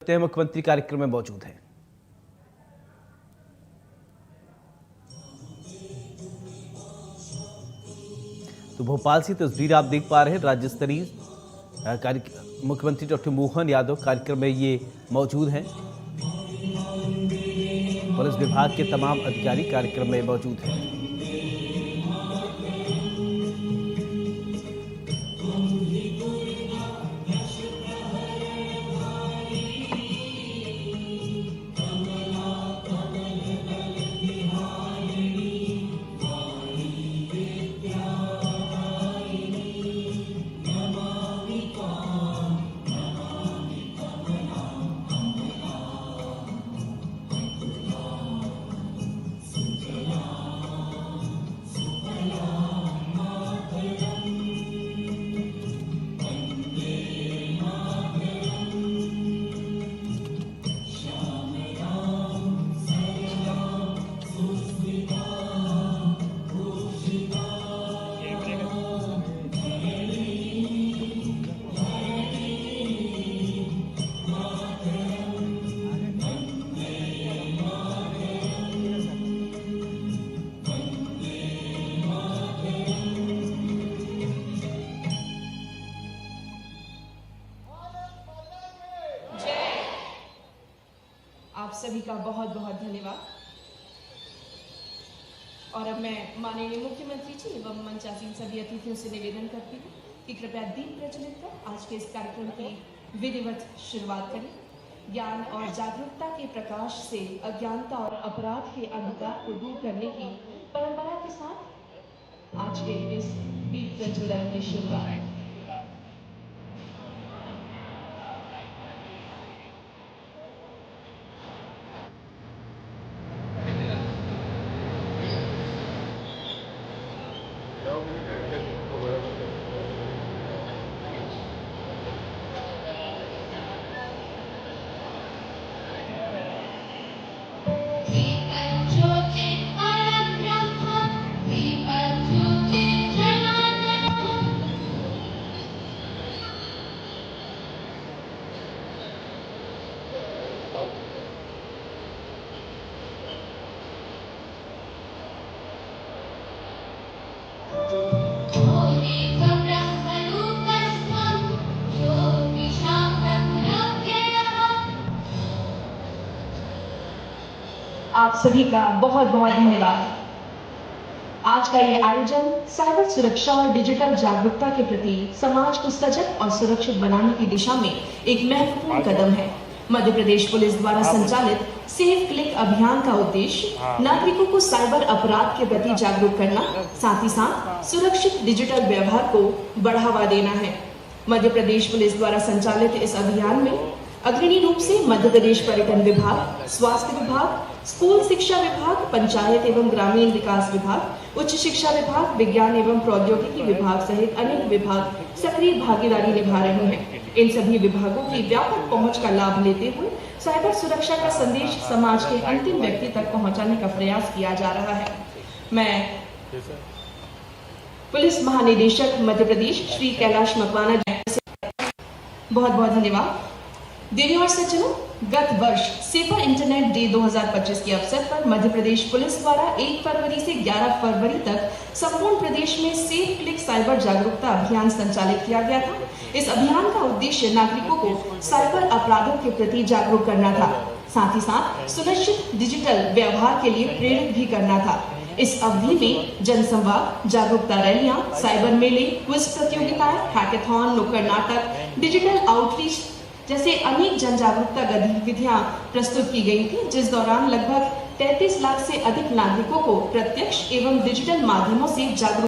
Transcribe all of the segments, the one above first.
सकते हैं मुख्यमंत्री कार्यक्रम में मौजूद हैं। तो भोपाल से तस्वीर आप देख पा रहे हैं। राज्य स्तरीय मुख्यमंत्री डॉक्टर मोहन यादव कार्यक्रम में ये मौजूद हैं। पुलिस विभाग के तमाम अधिकारी कार्यक्रम में मौजूद हैं। आप सभी का बहुत बहुत धन्यवाद। और अब मैं माननीय मुख्यमंत्री जी एवं मंचासीन सभी अतिथियों से निवेदन करती हूँ कि कृपया दीप प्रज्वलित कर आज के इस कार्यक्रम की विधिवत शुरुआत करें। ज्ञान और जागरूकता के प्रकाश से अज्ञानता और अपराध के अंधकार को दूर करने की परंपरा के साथ आज के इस दीप प्रज्वलन की शुरुआत। आप सभी का बहुत बहुत धन्यवाद। आज का ये आयोजन साइबर सुरक्षा और डिजिटल जागरूकता के प्रति समाज को सजग और सुरक्षित बनाने की दिशा में एक महत्वपूर्ण कदम है। मध्य प्रदेश पुलिस द्वारा संचालित सेफ क्लिक अभियान का उद्देश्य नागरिकों को साइबर अपराध के प्रति जागरूक करना, साथ ही साथ सुरक्षित डिजिटल व्यवहार को बढ़ावा देना है। मध्य प्रदेश पुलिस द्वारा संचालित इस अभियान में अग्रणी रूप से मध्य प्रदेश पर्यटन विभाग, स्वास्थ्य विभाग, स्कूल शिक्षा विभाग, पंचायत एवं ग्रामीण विकास विभाग, उच्च शिक्षा विभाग, विज्ञान एवं प्रौद्योगिकी विभाग सहित अनेक विभाग सक्रिय भागीदारी निभा रहे हैं। इन सभी विभागों की व्यापक पहुंच का लाभ लेते हुए साइबर सुरक्षा का संदेश समाज के अंतिम व्यक्ति तक पहुंचाने का प्रयास किया जा रहा है। मैं पुलिस महानिदेशक मध्य प्रदेश श्री कैलाश मकवाना जी से बहुत बहुत धन्यवाद। देवियों और सज्जनों, गत वर्ष सेफर इंटरनेट डे 2025 के अवसर पर मध्य प्रदेश पुलिस द्वारा 1 फरवरी से 11 फरवरी तक संपूर्ण प्रदेश में सेफ क्लिक साइबर जागरूकता अभियान संचालित किया गया था। इस अभियान का उद्देश्य नागरिकों को साइबर अपराधों के प्रति जागरूक करना था, साथ ही साथ सुनिश्चित डिजिटल व्यवहार के लिए प्रेरित भी करना था। इस अवधि में जनसंवाद, जागरूकता रैलियां, साइबर मेले, क्विज प्रतियोगिताएं, हैकाथॉन, नुक्कड़ नाटक, डिजिटल आउटरीच जैसे अनेक जन जागरूकता गतिविधियां प्रस्तुत की गई थी, जिस दौरान लगभग 33 लाख से अधिक नागरिकों को प्रत्यक्ष एवं डिजिटल माध्यमों से जागरूक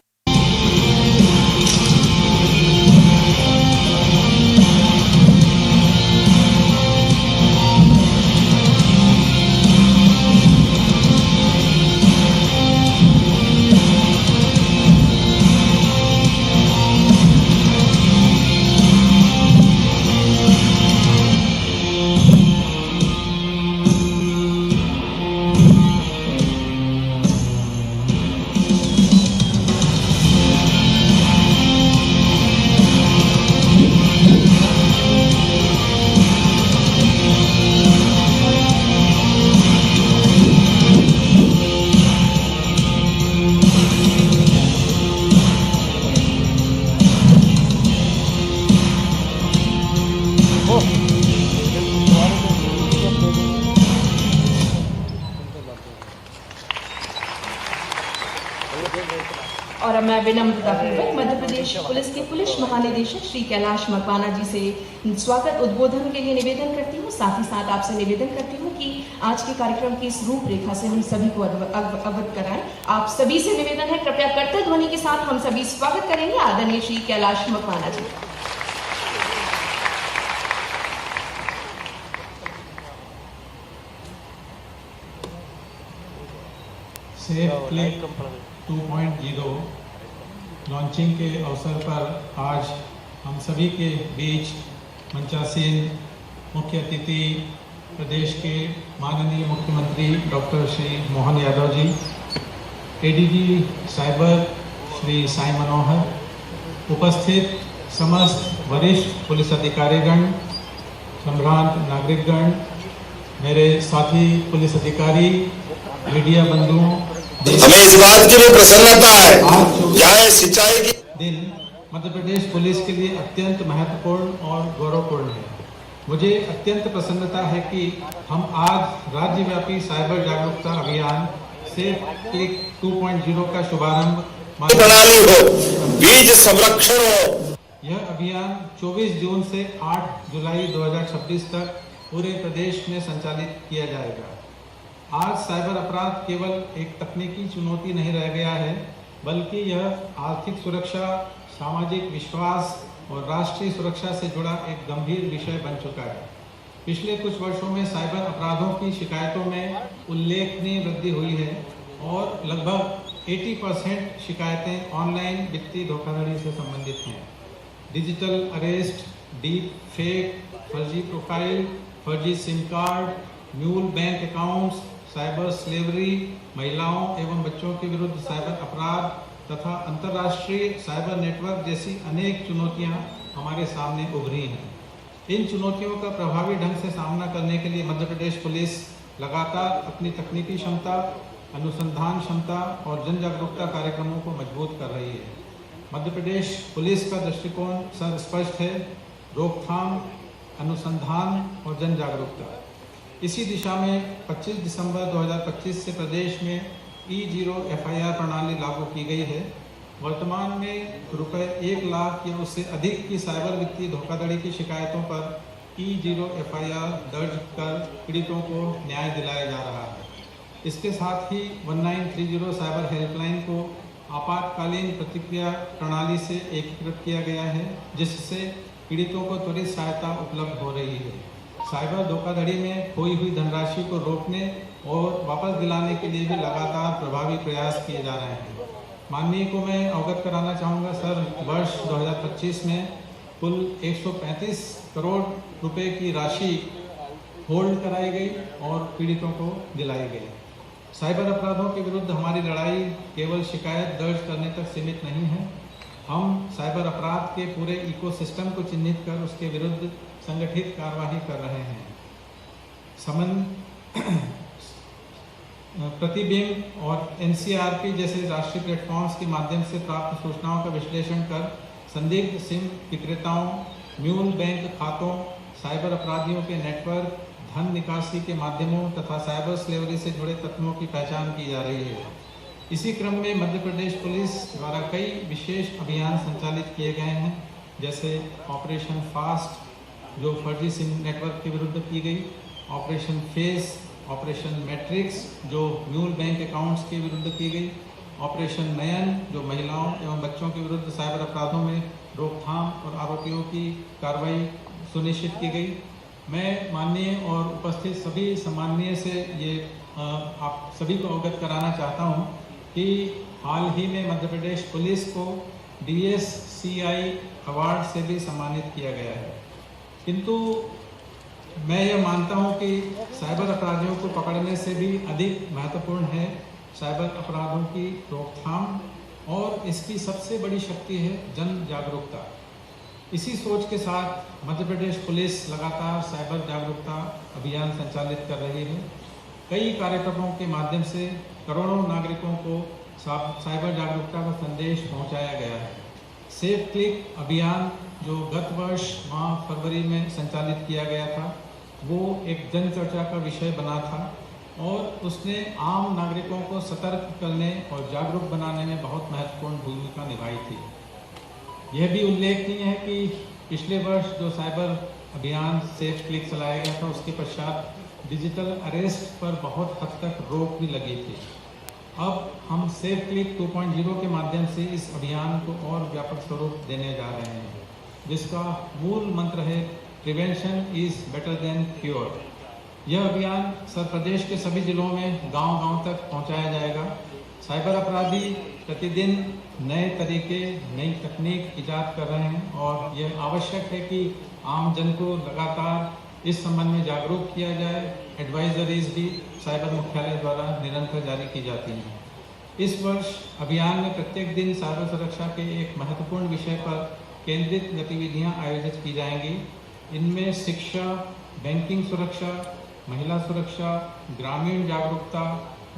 विनम्रतापूर्वक मध्य प्रदेश पुलिस के पुलिस महानिदेशक श्री कैलाश मकवाना जी से स्वागत उद्बोधन के लिए निवेदन करती हूँ। साथ ही साथ आपसे निवेदन करती हूँ कि आज के कार्यक्रम की इस रूपरेखा से हम सभी को अवगत कराएं। आप सभी से निवेदन है, कृपया करतल ध्वनि के साथ हम सभी स्वागत करेंगे आदरणीय श्री कैलाश मकवाना जी। सेफ क्लिक 2.0 लॉन्चिंग के अवसर पर आज हम सभी के बीच मंचासीन मुख्य अतिथि प्रदेश के माननीय मुख्यमंत्री doctor Shri Mohan Yadav ji, ADG cyber Shri Sai मनोहर, उपस्थित समस्त वरिष्ठ पुलिस अधिकारीगण, संभ्रांत नागरिकगण, मेरे साथी पुलिस अधिकारी, मीडिया बंधुओं, हमें इस बात की भी प्रसन्नता है चाहे सिंचाई की दिन मध्य प्रदेश पुलिस के लिए अत्यंत महत्वपूर्ण और गौरवपूर्ण है। मुझे अत्यंत प्रसन्नता है कि हम आज राज्यव्यापी साइबर जागरूकता अभियान सेफ क्लिक 2.0 का शुभारंभ प्रणाली हो, बीज संरक्षण हो। यह अभियान 24 जून से 8 जुलाई 2026 तक पूरे प्रदेश में संचालित किया जाएगा। आज साइबर अपराध केवल एक तकनीकी चुनौती नहीं रह गया है, बल्कि यह आर्थिक सुरक्षा, सामाजिक विश्वास और राष्ट्रीय सुरक्षा से जुड़ा एक गंभीर विषय बन चुका है। पिछले कुछ वर्षों में साइबर अपराधों की शिकायतों में उल्लेखनीय वृद्धि हुई है और लगभग 80% शिकायतें ऑनलाइन वित्तीय धोखाधड़ी से संबंधित हैं। डिजिटल अरेस्ट, डीप फेक, फर्जी प्रोफाइल, फर्जी SIM card, mule bank accounts, cyber slavery, महिलाओं एवं बच्चों के विरुद्ध साइबर अपराध तथा अंतर्राष्ट्रीय साइबर नेटवर्क जैसी अनेक चुनौतियां हमारे सामने उभरी हैं। इन चुनौतियों का प्रभावी ढंग से सामना करने के लिए मध्य प्रदेश पुलिस लगातार अपनी तकनीकी क्षमता, अनुसंधान क्षमता और जन जागरूकता कार्यक्रमों को मजबूत कर रही है। मध्य प्रदेश पुलिस का दृष्टिकोण स्पष्ट है: रोकथाम, अनुसंधान और जन जागरूकता। इसी दिशा में 25 दिसंबर 2025 से प्रदेश में E0 FIR प्रणाली लागू की गई है। वर्तमान में रुपए 1 लाख या उससे अधिक की साइबर वित्तीय धोखाधड़ी की शिकायतों पर E0 FIR दर्ज कर पीड़ितों को न्याय दिलाया जा रहा है। इसके साथ ही 1930 साइबर हेल्पलाइन को आपातकालीन प्रतिक्रिया प्रणाली से एकीकृत किया गया है, जिससे पीड़ितों को त्वरित सहायता उपलब्ध हो रही है। साइबर धोखाधड़ी में खोई हुई धनराशि को रोकने और वापस दिलाने के लिए भी लगातार प्रभावी प्रयास किए जा रहे हैं। माननीय को मैं अवगत कराना चाहूँगा सर, वर्ष 2025 में कुल 135 करोड़ रुपए की राशि होल्ड कराई गई और पीड़ितों को दिलाई गई। साइबर अपराधों के विरुद्ध हमारी लड़ाई केवल शिकायत दर्ज करने तक सीमित नहीं है। हम साइबर अपराध के पूरे इकोसिस्टम को चिन्हित कर उसके विरुद्ध संगठित कार्रवाई कर रहे हैं। प्रतिबिंब और NCRP जैसे राष्ट्रीय प्लेटफॉर्म्स के माध्यम से प्राप्त सूचनाओं का विश्लेषण कर संदिग्ध सिम विक्रेताओं, म्यूल बैंक खातों, साइबर अपराधियों के नेटवर्क, धन निकासी के माध्यमों तथा साइबर स्लेवरी से जुड़े तत्वों की पहचान की जा रही है। इसी क्रम में मध्य प्रदेश पुलिस द्वारा कई विशेष अभियान संचालित किए गए हैं, जैसे ऑपरेशन फास्ट जो फर्जी सिम नेटवर्क के विरुद्ध की गई, ऑपरेशन फेस, ऑपरेशन मैट्रिक्स जो म्यूल बैंक अकाउंट्स के विरुद्ध की गई, ऑपरेशन नयन जो महिलाओं एवं बच्चों के विरुद्ध साइबर अपराधों में रोकथाम और आरोपियों की कार्रवाई सुनिश्चित की गई। मैं माननीय और उपस्थित सभी सम्माननीय से ये आप सभी को अवगत कराना चाहता हूँ कि हाल ही में मध्य प्रदेश पुलिस को DSCI अवार्ड से भी सम्मानित किया गया है। किंतु मैं यह मानता हूं कि साइबर अपराधियों को पकड़ने से भी अधिक महत्वपूर्ण है साइबर अपराधों की रोकथाम, और इसकी सबसे बड़ी शक्ति है जन जागरूकता। इसी सोच के साथ मध्य प्रदेश पुलिस लगातार साइबर जागरूकता अभियान संचालित कर रही है। कई कार्यक्रमों के माध्यम से करोड़ों नागरिकों को साइबर जागरूकता का संदेश पहुंचाया गया है। सेफ क्लिक अभियान जो गत वर्ष माह फरवरी में संचालित किया गया था, वो एक जन चर्चा का विषय बना था और उसने आम नागरिकों को सतर्क करने और जागरूक बनाने में बहुत महत्वपूर्ण भूमिका निभाई थी। यह भी उल्लेखनीय है कि पिछले वर्ष जो साइबर अभियान सेफ क्लिक चलाया गया था, उसके पश्चात डिजिटल अरेस्ट पर बहुत हद तक रोक भी लगी थी। अब हम सेफ क्लिक 2.0 के माध्यम से इस अभियान को और व्यापक स्वरूप देने जा रहे हैं, जिसका मूल मंत्र है prevention is better than cure. यह अभियान सर प्रदेश के सभी जिलों में गांव-गांव तक पहुंचाया जाएगा। साइबर अपराधी प्रतिदिन नए तरीके, नई तकनीक इजाद कर रहे हैं और यह आवश्यक है कि आम जन को लगातार इस संबंध में जागरूक किया जाए। एडवाइजरीज भी साइबर मुख्यालय द्वारा निरंतर जारी की जाती हैं। इस वर्ष अभियान में प्रत्येक दिन साइबर सुरक्षा के एक महत्वपूर्ण विषय पर केंद्रित गतिविधियां आयोजित की जाएंगी। इनमें शिक्षा, बैंकिंग सुरक्षा, महिला सुरक्षा, ग्रामीण जागरूकता,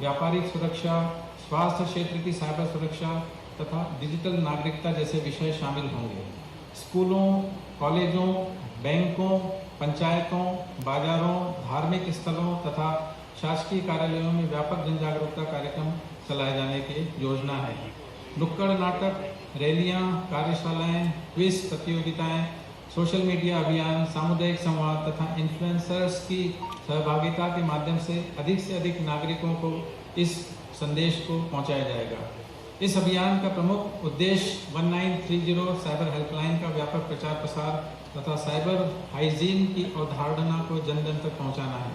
व्यापारिक सुरक्षा, स्वास्थ्य क्षेत्र की साइबर सुरक्षा तथा डिजिटल नागरिकता जैसे विषय शामिल होंगे। स्कूलों, कॉलेजों, बैंकों, पंचायतों, बाजारों, धार्मिक स्थलों तथा शासकीय कार्यालयों में व्यापक जन जागरूकता कार्यक्रम चलाए जाने की योजना है। नुक्कड़ नाटक, रैलियां, कार्यशालाएं, क्विज प्रतियोगिताएं, सोशल मीडिया अभियान, सामुदायिक संवाद तथा इन्फ्लुएंसर्स की सहभागिता के माध्यम से अधिक नागरिकों को इस संदेश को पहुंचाया जाएगा। इस अभियान का प्रमुख उद्देश्य 1930 साइबर हेल्पलाइन का व्यापक प्रचार प्रसार तथा साइबर हाइजीन की अवधारणा को जन जन तक पहुंचाना है।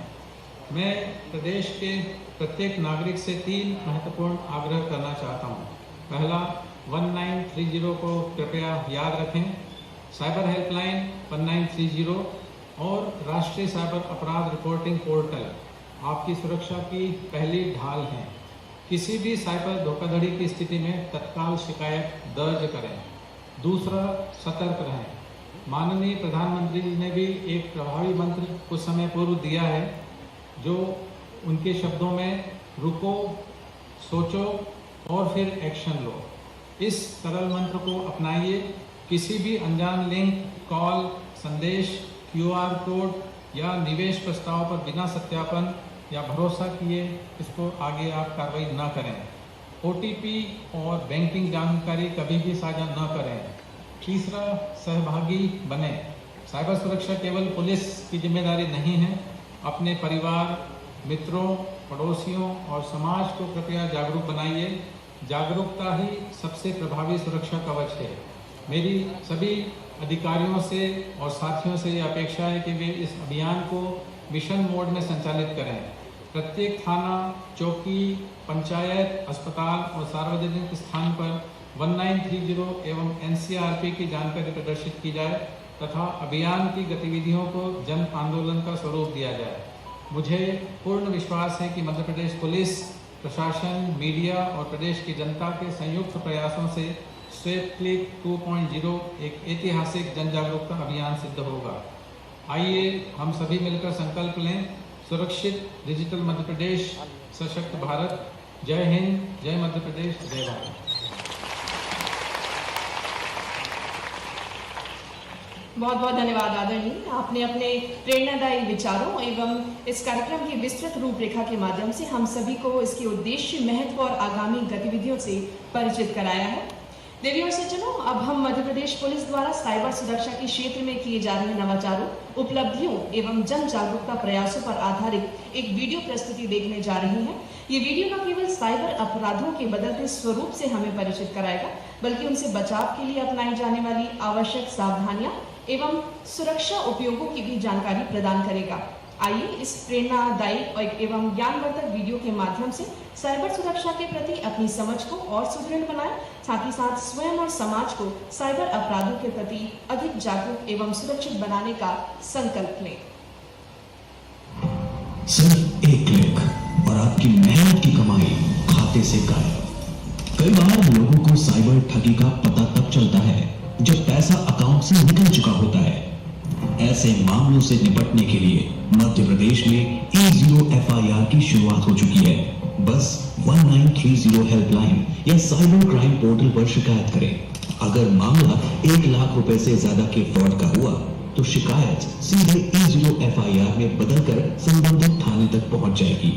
मैं प्रदेश के प्रत्येक नागरिक से 3 महत्वपूर्ण आग्रह करना चाहता हूं। पहला, 1930 को कृपया याद रखें। साइबर हेल्पलाइन 1930 और राष्ट्रीय साइबर अपराध रिपोर्टिंग पोर्टल आपकी सुरक्षा की पहली ढाल है। किसी भी साइबर धोखाधड़ी की स्थिति में तत्काल शिकायत दर्ज करें। दूसरा, सतर्क रहें। माननीय प्रधानमंत्री जी ने भी एक प्रभावी मंत्र कुछ समय पूर्व दिया है, जो उनके शब्दों में रुको, सोचो और फिर एक्शन लो। इस सरल मंत्र को अपनाइए। किसी भी अनजान लिंक, कॉल, संदेश, QR कोड या निवेश प्रस्ताव पर बिना सत्यापन या भरोसा किए इसको आगे आप कार्रवाई न करें। OTP और बैंकिंग जानकारी कभी भी साझा न करें। तीसरा, सहभागी बने। साइबर सुरक्षा केवल पुलिस की जिम्मेदारी नहीं है। अपने परिवार, मित्रों, पड़ोसियों और समाज को कृपया जागरूक बनाइए। जागरूकता ही सबसे प्रभावी सुरक्षा कवच है। मेरी सभी अधिकारियों से और साथियों से ये अपेक्षा है कि वे इस अभियान को मिशन मोड में संचालित करें। प्रत्येक थाना, चौकी, पंचायत, अस्पताल और सार्वजनिक स्थान पर 1930 एवं NCRP की जानकारी प्रदर्शित की जाए तथा अभियान की गतिविधियों को जन आंदोलन का स्वरूप दिया जाए। मुझे पूर्ण विश्वास है कि मध्य प्रदेश पुलिस प्रशासन, मीडिया और प्रदेश की जनता के संयुक्त प्रयासों से सेफ क्लिक 2.0 एक ऐतिहासिक जन जागरूकता अभियान सिद्ध होगा। आइए हम सभी मिलकर संकल्प लें। सुरक्षित डिजिटल मध्य प्रदेश, सशक्त भारत। जय हिंद, जय मध्य प्रदेश, जय भारत। बहुत बहुत धन्यवाद आदरणीय। आपने अपने प्रेरणादायी विचारों एवं इस कार्यक्रम की विस्तृत रूपरेखा के माध्यम से हम सभी को इसके उद्देश्य, महत्व और आगामी गतिविधियों से परिचित कराया है। देवी और सज्जनों, अब हम मध्य प्रदेश पुलिस द्वारा साइबर सुरक्षा के क्षेत्र में किए जा रहे नवाचारों, उपलब्धियों एवं जन जागरूकता प्रयासों पर आधारित एक वीडियो प्रस्तुति देखने जा रहे हैं। ये वीडियो न केवल साइबर अपराधों के बदलते स्वरूप से हमें परिचित कराएगा, बल्कि उनसे बचाव के लिए अपनाई जाने वाली आवश्यक सावधानियां एवं सुरक्षा उपायों की भी जानकारी प्रदान करेगा। आइए इस प्रेरणादायी एवं ज्ञानवर्धक वीडियो के माध्यम से साइबर सुरक्षा के प्रति अपनी समझ को और सुदृढ़ बनाएं, साथ ही साथ स्वयं और समाज को साइबर अपराधों के प्रति अधिक जागरूक एवं सुरक्षित बनाने का संकल्प लें। सिर्फ एक क्लिक और आपकी मेहनत की कमाई खाते से गायब। कई बार लोगों को साइबर ठगी का पता तब चलता है जब पैसा अकाउंट से निकल चुका होता है। ऐसे मामलों से निपटने के लिए मध्य प्रदेश में E0 FIR की शुरुआत हो चुकी है। बस 1930 हेल्पलाइन या साइबर क्राइम पोर्टल पर शिकायत करें। अगर मामला 1 लाख रुपए से ज्यादा के फ्रॉड का हुआ तो शिकायत सीधे E0 FIR में बदलकर संबंधित थाने तक पहुंच जाएगी।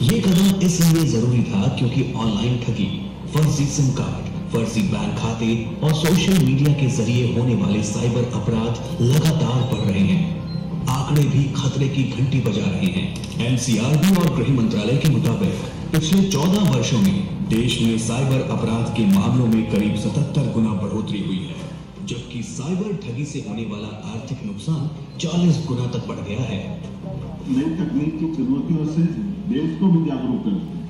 ये कदम इसलिए जरूरी था क्योंकि ऑनलाइन ठगी, फर्जी सिम कार्ड, फर्जी बैंक खाते और सोशल मीडिया के जरिए होने वाले साइबर अपराध लगातार बढ़ रहे हैं। आंकड़े भी खतरे की घंटी बजा रहे हैं। एनसीआरबी और गृह मंत्रालय के मुताबिक पिछले 14 वर्षों में देश में साइबर अपराध के मामलों में करीब 77 गुना बढ़ोतरी हुई है, जबकि साइबर ठगी से होने वाला आर्थिक नुकसान 40 गुना तक बढ़ गया है। नई तकनीक की चुनौतियों से देश को भी जागरूक करते हैं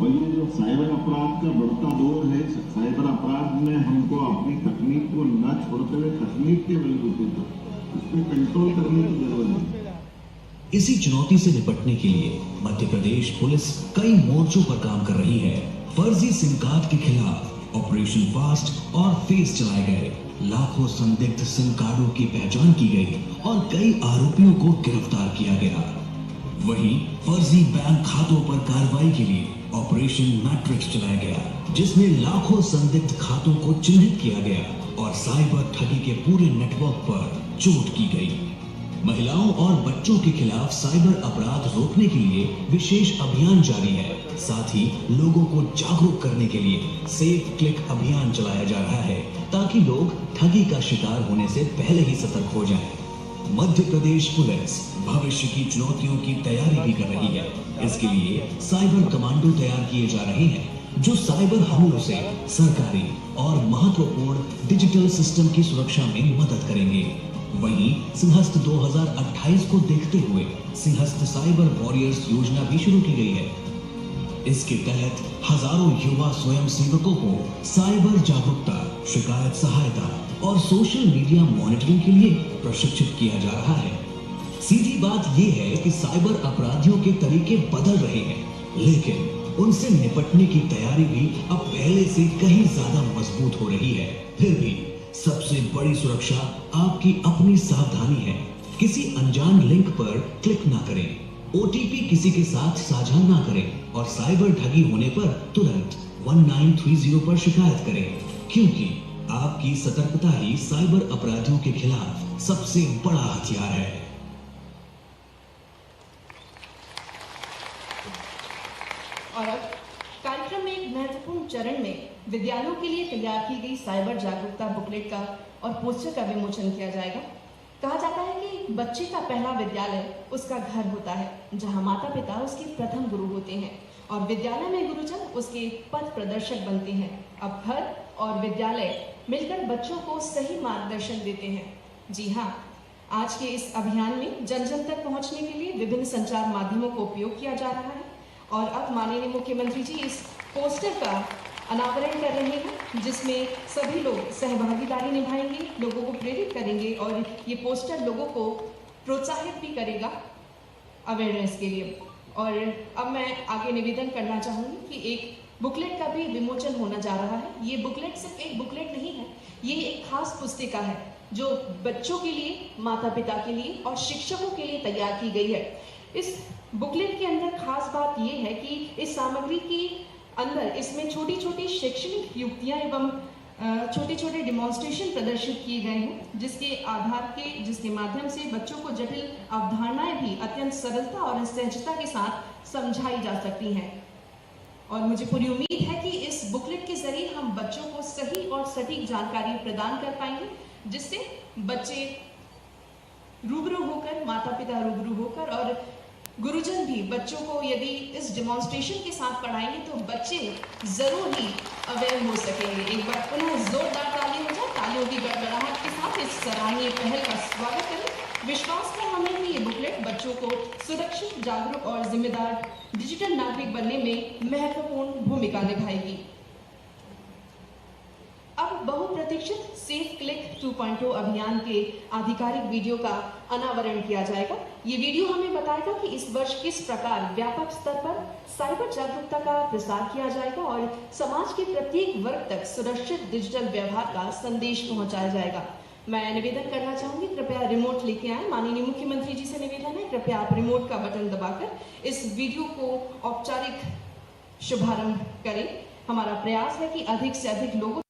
और ये जो साइबर अपराध का बढ़ता दौर है, साइबर अपराध में हमको अपनी तकनीक को न छोड़ते हुए तकनीक के बलबूते पर उसमें कंट्रोल करने की जरूरत है। इसी चुनौती से निपटने के लिए मध्य प्रदेश पुलिस कई मोर्चों पर काम कर रही है। फर्जी सिम कार्ड के खिलाफ ऑपरेशन फास्ट और फेस चलाए गए, लाखों संदिग्ध सिम कार्डों की पहचान की गई और कई आरोपियों को गिरफ्तार किया गया। वहीं फर्जी बैंक खातों पर कार्रवाई के लिए ऑपरेशन मैट्रिक्स चलाया गया, जिसमें लाखों संदिग्ध खातों को चिन्हित किया गया और साइबर ठगी के पूरे नेटवर्क पर चोट की गई। महिलाओं और बच्चों के खिलाफ साइबर अपराध रोकने के लिए विशेष अभियान जारी है। साथ ही लोगों को जागरूक करने के लिए सेफ क्लिक अभियान चलाया जा रहा है, ताकि लोग ठगी का शिकार होने से पहले ही सतर्क हो जाएं। मध्य प्रदेश पुलिस भविष्य की चुनौतियों की तैयारी भी कर रही है। इसके लिए साइबर कमांडो तैयार किए जा रहे हैं, जो साइबर हमलों से सरकारी और महत्वपूर्ण डिजिटल सिस्टम की सुरक्षा में मदद करेंगे। वहीं सिंहस्थ 2028 को देखते हुए सिंहस्थ साइबर वॉरियर्स योजना भी शुरू की गई है। इसके तहत हजारों युवा स्वयं सेवकों को साइबर जागरूकता, शिकायत सहायता और सोशल मीडिया मॉनिटरिंग के लिए प्रशिक्षित किया जा रहा है। सीधी बात यह है कि साइबर अपराधियों के तरीके बदल रहे हैं, लेकिन उनसे निपटने की तैयारी भी अब पहले से कहीं ज्यादा मजबूत हो रही है। फिर भी सबसे बड़ी सुरक्षा आपकी अपनी सावधानी है। किसी अनजान लिंक पर क्लिक ना करें, ओटीपी किसी के साथ साझा ना करें और साइबर ठगी होने पर तुरंत 1930 पर शिकायत करें, क्योंकि आपकी सतर्कता ही साइबर अपराधियों के खिलाफ सबसे बड़ा हथियार है। और अब कार्यक्रम में एक महत्वपूर्ण चरण में विद्यालयों के लिए तैयार की गई साइबर जागरूकता बुकलेट का और पोस्टर का विमोचन किया जाएगा। कहा जाता है कि बच्चे का पहला विद्यालय उसका घर होता है, जहां माता पिता उसके प्रथम गुरु होते हैं और विद्यालय में गुरुजन उसके पथ प्रदर्शक बनते हैं। अब घर और विद्यालय मिलकर बच्चों को सही मार्गदर्शन देते हैं। जी हाँ, आज के इस अभियान में जन जन तक पहुंचने के लिए विभिन्न संचार माध्यमों का उपयोग किया जा रहा है और अब माननीय मुख्यमंत्री जी इस पोस्टर का अनावरण कर रहे हैं, जिसमें सभी लोग सहभागीदारी निभाएंगे, लोगों को प्रेरित करेंगे और ये पोस्टर लोगों को प्रोत्साहित भी करेगा अवेयरनेस के लिए। और अब मैं आगे निवेदन करना चाहूँगी कि एक बुकलेट का भी विमोचन होना जा रहा है। ये बुकलेट सिर्फ एक बुकलेट नहीं है, ये एक खास पुस्तिका है जो बच्चों के लिए, माता पिता के लिए और शिक्षकों के लिए तैयार की गई है। इस बुकलेट के अंदर खास बात यह है कि इस सामग्री की अंदर इसमें छोटी छोटी शैक्षणिक युक्तियां एवं छोटे छोटे डिमॉन्स्ट्रेशन प्रदर्शित किए गए हैं, जिसके माध्यम से बच्चों को जटिल अवधारणाएं भी अत्यंत सरलता और सहजता के साथ समझाई जा सकती हैं। और मुझे पूरी उम्मीद है कि इस बुकलेट के जरिए हम बच्चों को सही और सटीक जानकारी प्रदान कर पाएंगे, जिससे बच्चे रूबरू होकर, माता पिता रूबरू होकर और गुरुजन भी बच्चों को यदि इस डेमोन्स्ट्रेशन के साथ पढ़ाएंगे तो बच्चे जरूर ही अवेयर हो सकेंगे। एक बार पुनः जोरदार ताली हो जाए, तालियों की गड़गड़ाहट के साथ इस सराहनीय पहल का स्वागत करें। विश्वास है हमें कि ये बुकलेट बच्चों को सुरक्षित, जागरूक और जिम्मेदार डिजिटल नागरिक बनने में महत्वपूर्ण भूमिका निभाएगी। अब बहुप्रतीक्षित सेफ क्लिक 2.0 अभियान के आधिकारिक वीडियो का अनावरण किया जाएगा। ये वीडियो हमें बताएगा कि इस वर्ष किस प्रकार व्यापक स्तर पर साइबर जागरूकता का प्रसार किया जाएगा और समाज के प्रत्येक वर्ग तक सुरक्षित डिजिटल व्यवहार का संदेश पहुंचाया जाएगा। मैं निवेदन करना चाहूंगी, कृपया रिमोट लेके आए। माननीय मुख्यमंत्री जी से निवेदन है, कृपया आप रिमोट का बटन दबाकर इस वीडियो को औपचारिक शुभारंभ करें। हमारा प्रयास है कि अधिक से अधिक लोगों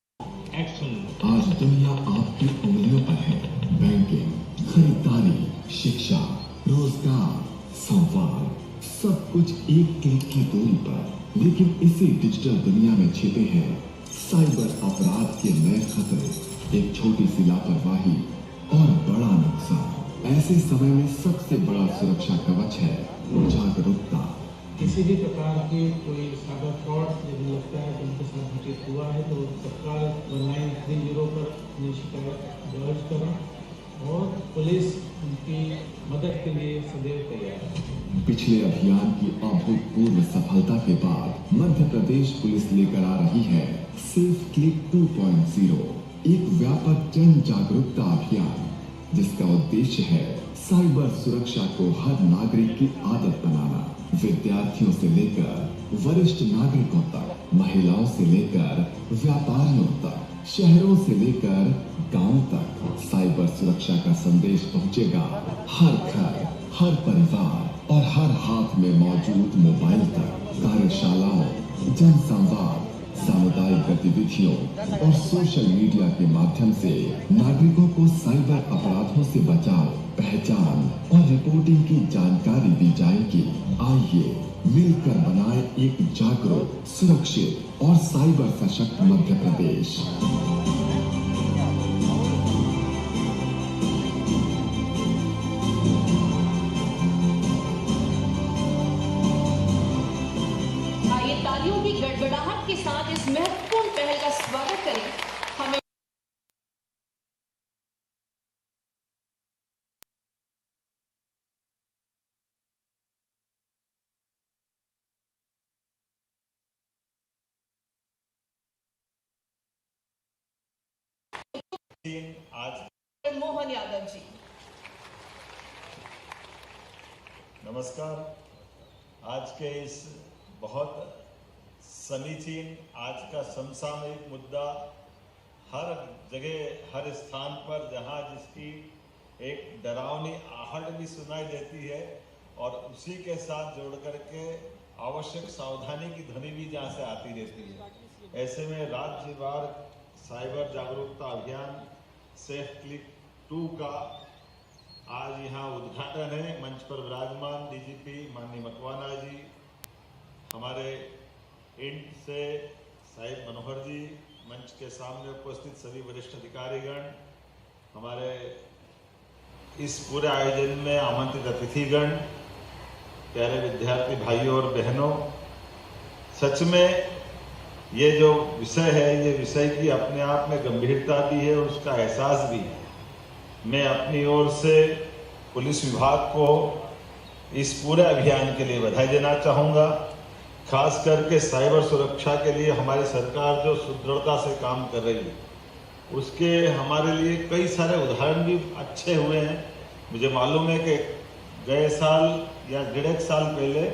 आज दुनिया आपकी उंगलियों पर है। बैंकिंग, खरीदारी, शिक्षा, रोजगार, संवाद, सब कुछ एक क्लिक की दूरी पर। लेकिन इसी डिजिटल दुनिया में छिपे हैं साइबर अपराध के नए खतरे, एक छोटी सी लापरवाही और बड़ा नुकसान। ऐसे समय में सबसे बड़ा सुरक्षा कवच है जागरूकता। किसी भी प्रकार की कोई साइबर फ्रॉड यदि लगता है कि उनके साथ घटित हुआ है तो तत्काल 1930 पर अपनी शिकायत दर्ज करें और पुलिस उनकी मदद के लिए सदैव तैयार है। पिछले अभियान की अभूतपूर्व सफलता के बाद मध्य प्रदेश पुलिस लेकर आ रही है सेफ क्लिक 2.0, एक व्यापक जन जागरूकता अभियान जिसका उद्देश्य है साइबर सुरक्षा को हर नागरिक की आदत बनाना। विद्यार्थियों से लेकर वरिष्ठ नागरिकों तक, महिलाओं से लेकर व्यापारियों तक, शहरों से लेकर गांव तक साइबर सुरक्षा का संदेश पहुंचेगा हर घर, हर परिवार और हर हाथ में मौजूद मोबाइल तक। कार्यशालाओं, जन संवाद, सामुदायिक गतिविधियों और सोशल मीडिया के माध्यम से नागरिकों को साइबर अपराधों से बचाव, पहचान और रिपोर्टिंग की जानकारी दी जाएगी। आइए मिलकर बनाए एक जागरूक, सुरक्षित और साइबर सशक्त मध्य प्रदेश। आइए तालियों की गड़गड़ाहट के साथ इस महत्वपूर्ण पहल का स्वागत करें। हमें आज मोहन यादव जी। नमस्कार। आज के इस बहुत समीचीन आज का समसामयिक मुद्दा हर जगह, हर स्थान पर जहां जिसकी एक डरावनी आहट भी सुनाई देती है और उसी के साथ जोड़ करके आवश्यक सावधानी की ध्वनि भी जहां से आती रहती है। ऐसे में राज्यवार साइबर जागरूकता अभियान सेफ क्लिक 2 का आज यहाँ उद्घाटन है। मंच पर विराजमान डीजीपी माननीय मकवाना जी, हमारे इंट से साहिब मनोहर जी, मंच के सामने उपस्थित सभी वरिष्ठ अधिकारीगण, हमारे इस पूरे आयोजन में आमंत्रित अतिथिगण, प्यारे विद्यार्थी भाइयों और बहनों, सच में ये जो विषय है, ये विषय की अपने आप में गंभीरता भी है और उसका एहसास भी है। मैं अपनी ओर से पुलिस विभाग को इस पूरे अभियान के लिए बधाई देना चाहूँगा। खास करके साइबर सुरक्षा के लिए हमारी सरकार जो सुदृढ़ता से काम कर रही है, उसके हमारे लिए कई सारे उदाहरण भी अच्छे हुए हैं। मुझे मालूम है कि गए साल या 1.5 साल पहले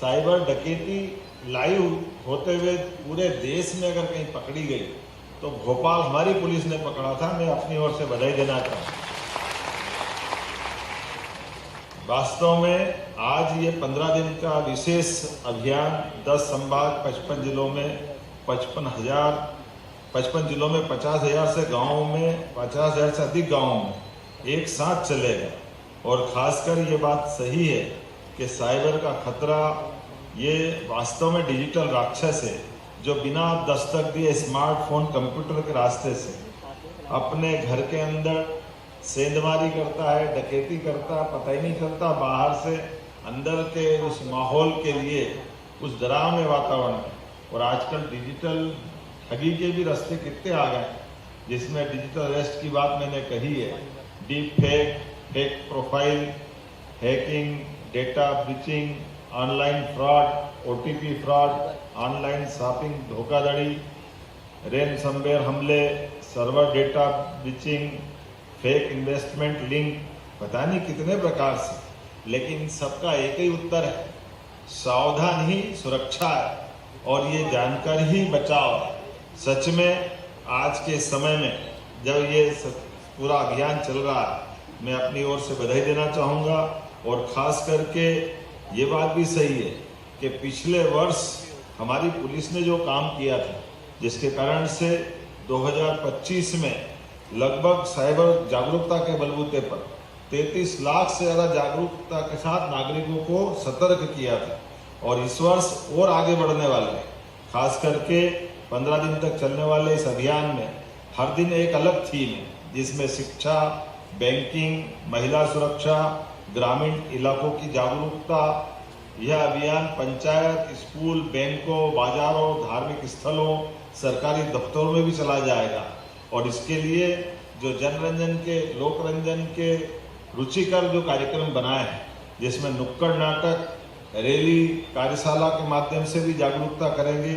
साइबर डकैती लाइव होते हुए पूरे देश में अगर कहीं पकड़ी गई तो भोपाल हमारी पुलिस ने पकड़ा था। मैं अपनी ओर से बधाई देना चाहूँ। वास्तव में आज ये 15 दिन का विशेष अभियान 10 संभाग 55 जिलों में 55 जिलों में 50,000 से गाँवों में 50,000 से अधिक गाँवों में एक साथ चलेगा। और खासकर ये बात सही है कि साइबर का खतरा ये वास्तव में डिजिटल राक्षस है जो बिना दस्तक दिए स्मार्टफोन, कंप्यूटर के रास्ते से अपने घर के अंदर सेंधमारी करता है, डकैती करता है, पता ही नहीं चलता। बाहर से अंदर के उस माहौल के लिए, उस डरावने वातावरण में। और आजकल डिजिटल ठगी के भी रास्ते कितने आ गए, जिसमें डिजिटल अरेस्ट की बात मैंने कही है। Deep fake, fake profile, hacking, data breaching, online fraud, OTP fraud, online shopping धोखाधड़ी, रैनसमवेयर हमले, server data breaching, fake investment link, पता नहीं कितने प्रकार से। लेकिन सबका एक ही उत्तर है, सावधान ही सुरक्षा है और ये जानकारी ही बचाव है। सच में आज के समय में जब ये पूरा अभियान चल रहा है, मैं अपनी ओर से बधाई देना चाहूँगा। और ख़ास करके ये बात भी सही है कि पिछले वर्ष हमारी पुलिस ने जो काम किया था, जिसके कारण से 2025 में लगभग साइबर जागरूकता के बलबूते पर 33 लाख से ज़्यादा जागरूकता के साथ नागरिकों को सतर्क किया था और इस वर्ष और आगे बढ़ने वाले हैं। खास करके 15 दिन तक चलने वाले इस अभियान में हर दिन एक अलग थीम है, जिसमें शिक्षा, बैंकिंग, महिला सुरक्षा, ग्रामीण इलाकों की जागरूकता। यह अभियान पंचायत, स्कूल, बैंकों, बाजारों, धार्मिक स्थलों, सरकारी दफ्तरों में भी चला जाएगा और इसके लिए जो जनरंजन के, लोकरंजन के रुचिकर जो कार्यक्रम बनाए हैं, जिसमें नुक्कड़ नाटक, रैली, कार्यशाला के माध्यम से भी जागरूकता करेंगे।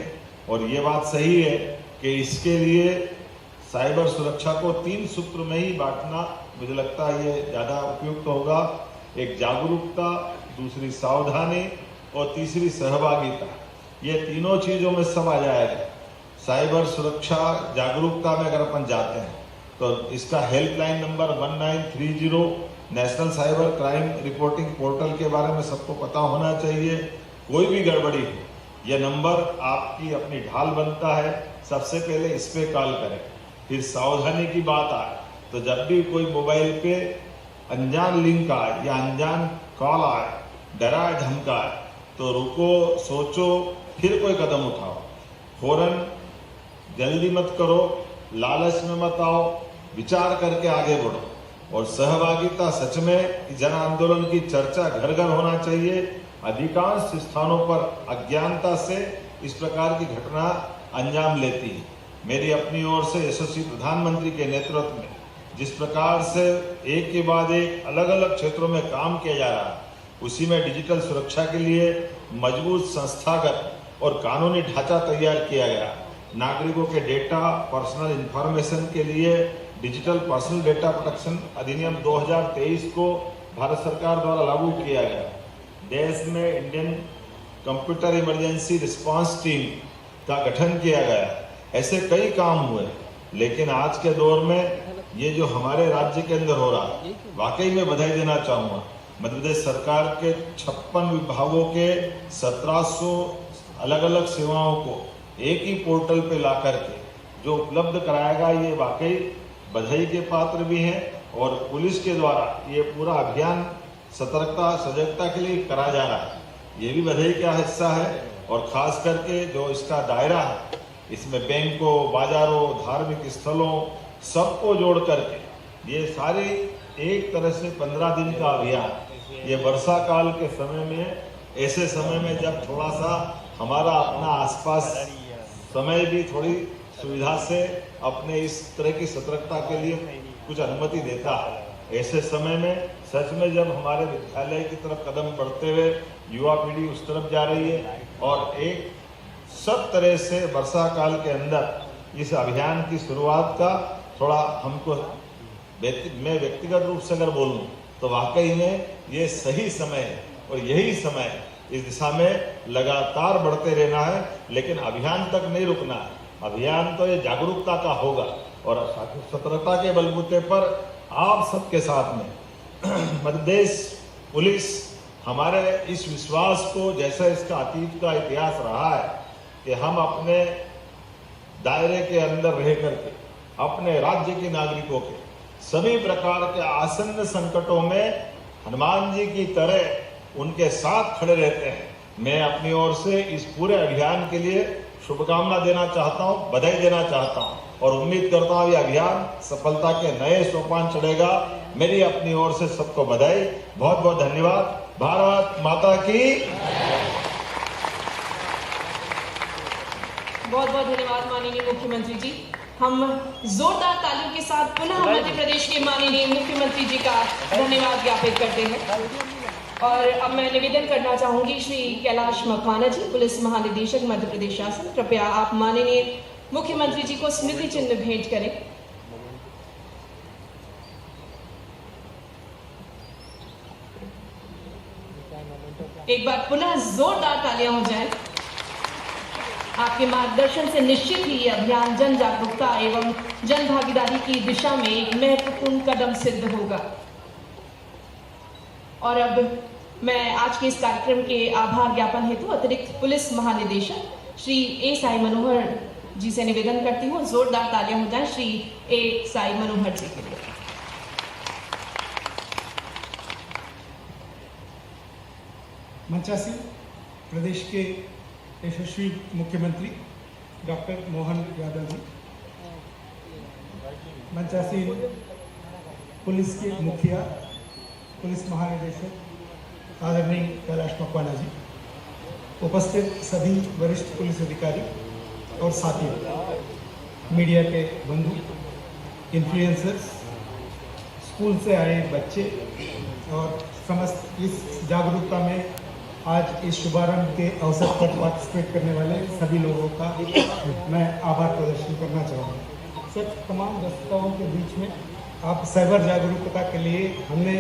और ये बात सही है कि इसके लिए साइबर सुरक्षा को 3 सूत्र में ही बांटना मुझे लगता है ये ज़्यादा उपयुक्त होगा। एक जागरूकता, दूसरी सावधानी और तीसरी सहभागिता। ये तीनों चीज़ों में सब आ जाएगा। साइबर सुरक्षा जागरूकता में अगर अपन जाते हैं तो इसका helpline number 1930 national cyber crime reporting portal के बारे में सबको पता होना चाहिए। कोई भी गड़बड़ी हो, यह नंबर आपकी अपनी ढाल बनता है। सबसे पहले इस पे कॉल करें। फिर सावधानी की बात आए तो जब भी कोई मोबाइल पे अनजान लिंक आए या अनजान कॉल आए, डराए धमकाए, तो रुको, सोचो, फिर कोई कदम उठाओ। फौरन जल्दी मत करो, लालच में मत आओ, विचार करके आगे बढ़ो। और सहभागिता, सच में जन आंदोलन की चर्चा घर घर होना चाहिए। अधिकांश स्थानों पर अज्ञानता से इस प्रकार की घटना अंजाम लेती है। मेरी अपनी ओर से यशस्वी प्रधानमंत्री के नेतृत्व में जिस प्रकार से एक के बाद एक अलग अलग क्षेत्रों में काम किया जा रहा है, उसी में डिजिटल सुरक्षा के लिए मजबूत संस्थागत और कानूनी ढांचा तैयार किया गया। नागरिकों के डेटा, पर्सनल इंफॉर्मेशन के लिए डिजिटल पर्सनल डेटा प्रोटेक्शन अधिनियम 2023 को भारत सरकार द्वारा लागू किया गया। देश में Indian computer emergency response team का गठन किया गया। ऐसे कई काम हुए, लेकिन आज के दौर में ये जो हमारे राज्य के अंदर हो रहा है, वाकई में बधाई देना चाहूँगा। मध्य प्रदेश सरकार के 56 विभागों के 1700 अलग अलग सेवाओं को एक ही पोर्टल पे ला करके जो उपलब्ध कराएगा, ये वाकई बधाई के पात्र भी हैं। और पुलिस के द्वारा ये पूरा अभियान सतर्कता, सजगता के लिए करा जा रहा है, ये भी बधाई का हिस्सा है। और खास करके जो इसका दायरा है, इसमें बैंकों, बाजारों, धार्मिक स्थलों, सबको जोड़ करके ये सारी एक तरह से 15 दिन का अभियान, ये वर्षा काल के समय में, ऐसे समय में जब थोड़ा सा हमारा अपना आसपास समय भी थोड़ी सुविधा से अपने इस तरह की सतर्कता के लिए कुछ अनुमति देता है, ऐसे समय में सच में जब हमारे विद्यालय की तरफ कदम बढ़ते हुए युवा पीढ़ी उस तरफ जा रही है और एक सब तरह से वर्षा काल के अंदर इस अभियान की शुरुआत का थोड़ा हमको, मैं व्यक्तिगत रूप से अगर बोलूं तो वाकई में ये सही समय है और यही समय इस दिशा में लगातार बढ़ते रहना है। लेकिन अभियान तक नहीं रुकना है। अभियान तो ये जागरूकता का होगा और सतर्कता के बलबूते पर आप सबके साथ में मध्य प्रदेश पुलिस हमारे इस विश्वास को, जैसा इसका अतीत का इतिहास रहा है कि हम अपने दायरे के अंदर रह करके अपने राज्य के नागरिकों के सभी प्रकार के आसन्न संकटों में हनुमान जी की तरह उनके साथ खड़े रहते हैं। मैं अपनी ओर से इस पूरे अभियान के लिए शुभकामना देना चाहता हूं, बधाई देना चाहता हूं और उम्मीद करता हूं ये अभियान सफलता के नए सोपान चढ़ेगा। मेरी अपनी ओर से सबको बधाई, बहुत बहुत धन्यवाद। भारत माता की। बहुत बहुत धन्यवाद माननीय मुख्यमंत्री जी। हम जोरदार तालियों के साथ पुनः मध्य प्रदेश के माननीय मुख्यमंत्री जी का धन्यवाद ज्ञापित करते हैं। और अब मैं निवेदन करना चाहूंगी श्री कैलाश मकवाना जी, पुलिस महानिदेशक मध्य प्रदेश शासन, कृपया आप माननीय मुख्यमंत्री जी को स्मृति चिन्ह भेंट करें। एक बार पुनः जोरदार तालियां हो जाएं। आपके मार्गदर्शन से निश्चित ही ये अभियान जन जागरूकता एवं जन भागीदारी की दिशा में एक महत्वपूर्ण कदम सिद्ध होगा। और अब मैं आज के इस कार्यक्रम के आभार ज्ञापन हेतु अतिरिक्त पुलिस महानिदेशक श्री ए साई मनोहर जी से निवेदन करती हूँ, जोरदार तालियां हो जाएं श्री ए साई मनोहर जी के लिए। मंचासी प्रदेश के यशस्वी मुख्यमंत्री डॉक्टर मोहन यादव जी, मंचासी पुलिस के मुखिया पुलिस महानिदेशक आदरणीय कैलाश मकवाना जी, उपस्थित सभी वरिष्ठ पुलिस अधिकारी और साथियों, मीडिया के बंधु, इन्फ्लुएंसर्स, स्कूल से आए बच्चे और समस्त इस जागरूकता में आज इस शुभारंभ के अवसर पर पार्टिसिपेट करने वाले सभी लोगों का मैं आभार प्रदर्शन करना चाहूँगा। सर, तमाम व्यस्तताओं के बीच में आप साइबर जागरूकता के लिए हमने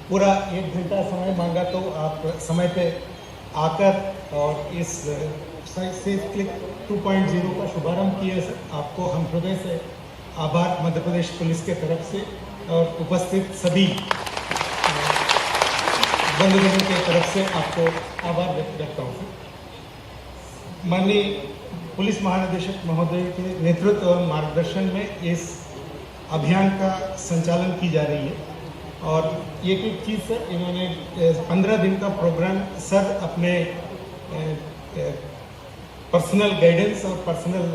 पूरा 1 घंटा समय मांगा, तो आप समय पे आकर और इस सेफ क्लिक 2.0 का शुभारंभ किया। सर, आपको हम हृदय से आभार मध्य प्रदेश पुलिस के तरफ से और उपस्थित सभी बंधुजनों के तरफ से आपको आभार व्यक्त करता हूँ। माननीय पुलिस महानिदेशक महोदय के नेतृत्व और मार्गदर्शन में इस अभियान का संचालन की जा रही है। और एक चीज़ सर, इन्होंने 15 दिन का प्रोग्राम सर अपने पर्सनल गाइडेंस और पर्सनल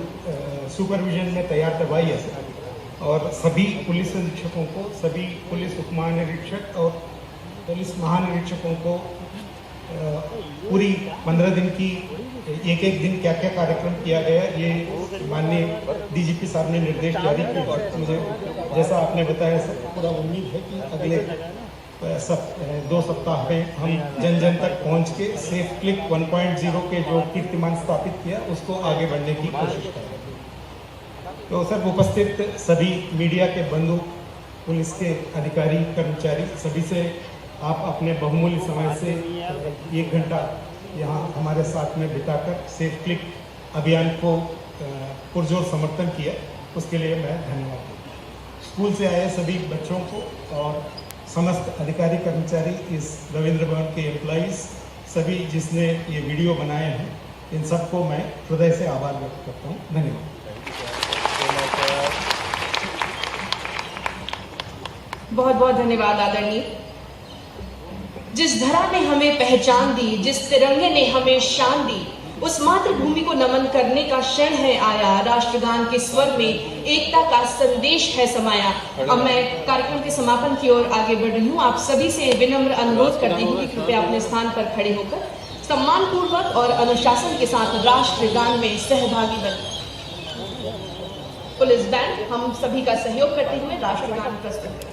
सुपरविजन में तैयार करवाई है सर। और सभी पुलिस अधीक्षकों को, सभी पुलिस उप महानिरीक्षक और पुलिस महानिरीक्षकों को पूरी 15 दिन की एक दिन क्या क्या कार्यक्रम किया गया, ये माननीय डीजीपी साहब ने निर्देश जारी किए। और मुझे जैसा आपने बताया सर, पूरा उम्मीद है कि अगले 2 सप्ताह में हम जन जन तक पहुंच के सेफ क्लिक 1.0 के जो कीर्तिमान स्थापित किया उसको आगे बढ़ने की कोशिश करेंगे। तो सर, उपस्थित सभी मीडिया के बंधु, पुलिस के अधिकारी, कर्मचारी, सभी से आप अपने बहुमूल्य समय से 1 घंटा यहाँ हमारे साथ में बिताकर सेफ क्लिक अभियान को पुरजोर समर्थन किया, उसके लिए मैं धन्यवाद देता। स्कूल से आए सभी बच्चों को और समस्त अधिकारी कर्मचारी, इस रविंद्र भवन के एम्प्लॉइज, सभी जिसने ये वीडियो बनाए हैं, इन सबको मैं हृदय से आभार व्यक्त करता हूँ। धन्यवाद। बहुत बहुत धन्यवाद आदरणीय। जिस धरा ने हमें पहचान दी, जिस तिरंगे ने हमें शान दी, उस मातृभूमि को नमन करने का क्षण है आया। राष्ट्रगान के स्वर में एकता का संदेश है समाया। अब मैं कार्यक्रम के समापन की ओर आगे बढ़ रही हूँ। आप सभी से विनम्र अनुरोध करती हूँ कि कृपया अपने स्थान पर खड़े होकर सम्मान पूर्वक और अनुशासन के साथ राष्ट्रगान में सहभागी बने। पुलिस बैंड हम सभी का सहयोग करते हुए राष्ट्रगान प्रस्तुत करें।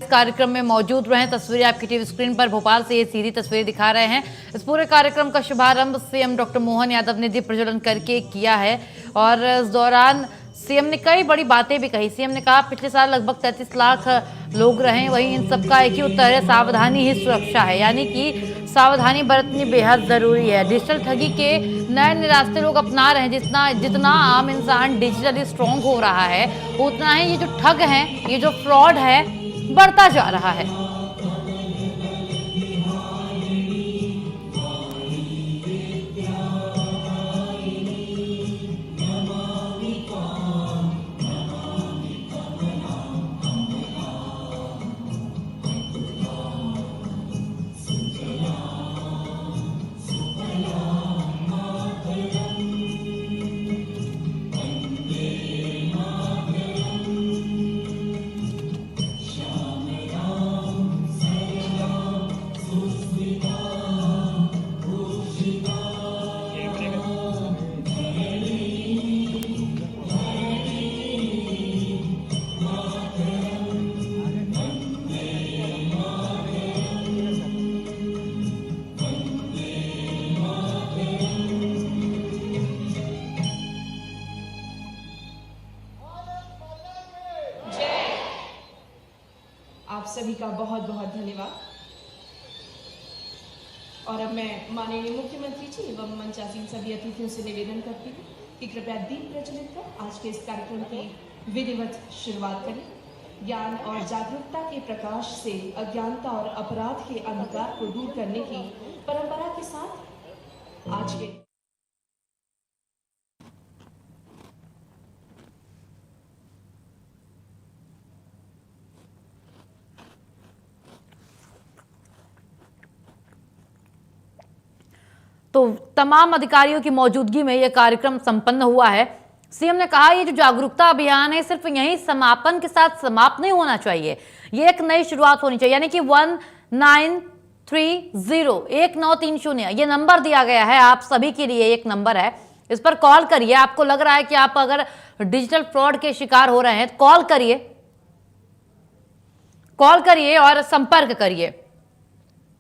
कार्यक्रम में मौजूद रहे। तस्वीरें आपकी टीवी स्क्रीन पर भोपाल से ये सीधी तस्वीरें दिखा रहे हैं। इस पूरे कार्यक्रम का शुभारंभ सीएम डॉक्टर मोहन यादव ने दीप प्रज्वलन करके किया है और इस दौरान सीएम ने कई बड़ी बातें भी कही। सीएम ने कहा पिछले साल लगभग 33 लाख लोग रहे, वहीं इन सबका एक ही उत्तर है, सावधानी ही सुरक्षा है। यानी कि सावधानी बरतनी बेहद जरूरी है। डिजिटल ठगी के नए रास्ते लोग अपना रहे हैं। जितना आम इंसान डिजिटली स्ट्रॉन्ग हो रहा है, उतना ही ये जो ठग हैं, ये जो फ्रॉड है, बढ़ता जा रहा है। सभी का बहुत बहुत धन्यवाद। और अब मैं माननीय मुख्यमंत्री जी एवं मंचासीन सभी अतिथियों से निवेदन करती हूँ कि कृपया दीप प्रज्वलित कर आज के इस कार्यक्रम की विधिवत शुरुआत करें। ज्ञान और जागरूकता के प्रकाश से अज्ञानता और अपराध के अंधकार को दूर करने की परंपरा के साथ आज के तो तमाम अधिकारियों की मौजूदगी में यह कार्यक्रम संपन्न हुआ है। सीएम ने कहा ये जो जागरूकता अभियान है सिर्फ यहीं समापन के साथ समाप्त नहीं होना चाहिए, ये एक नई शुरुआत होनी चाहिए। यानी कि 1930 ये नंबर दिया गया है आप सभी के लिए, एक नंबर है, इस पर कॉल करिए। आपको लग रहा है कि आप अगर डिजिटल फ्रॉड के शिकार हो रहे हैं, कॉल करिए और संपर्क करिए।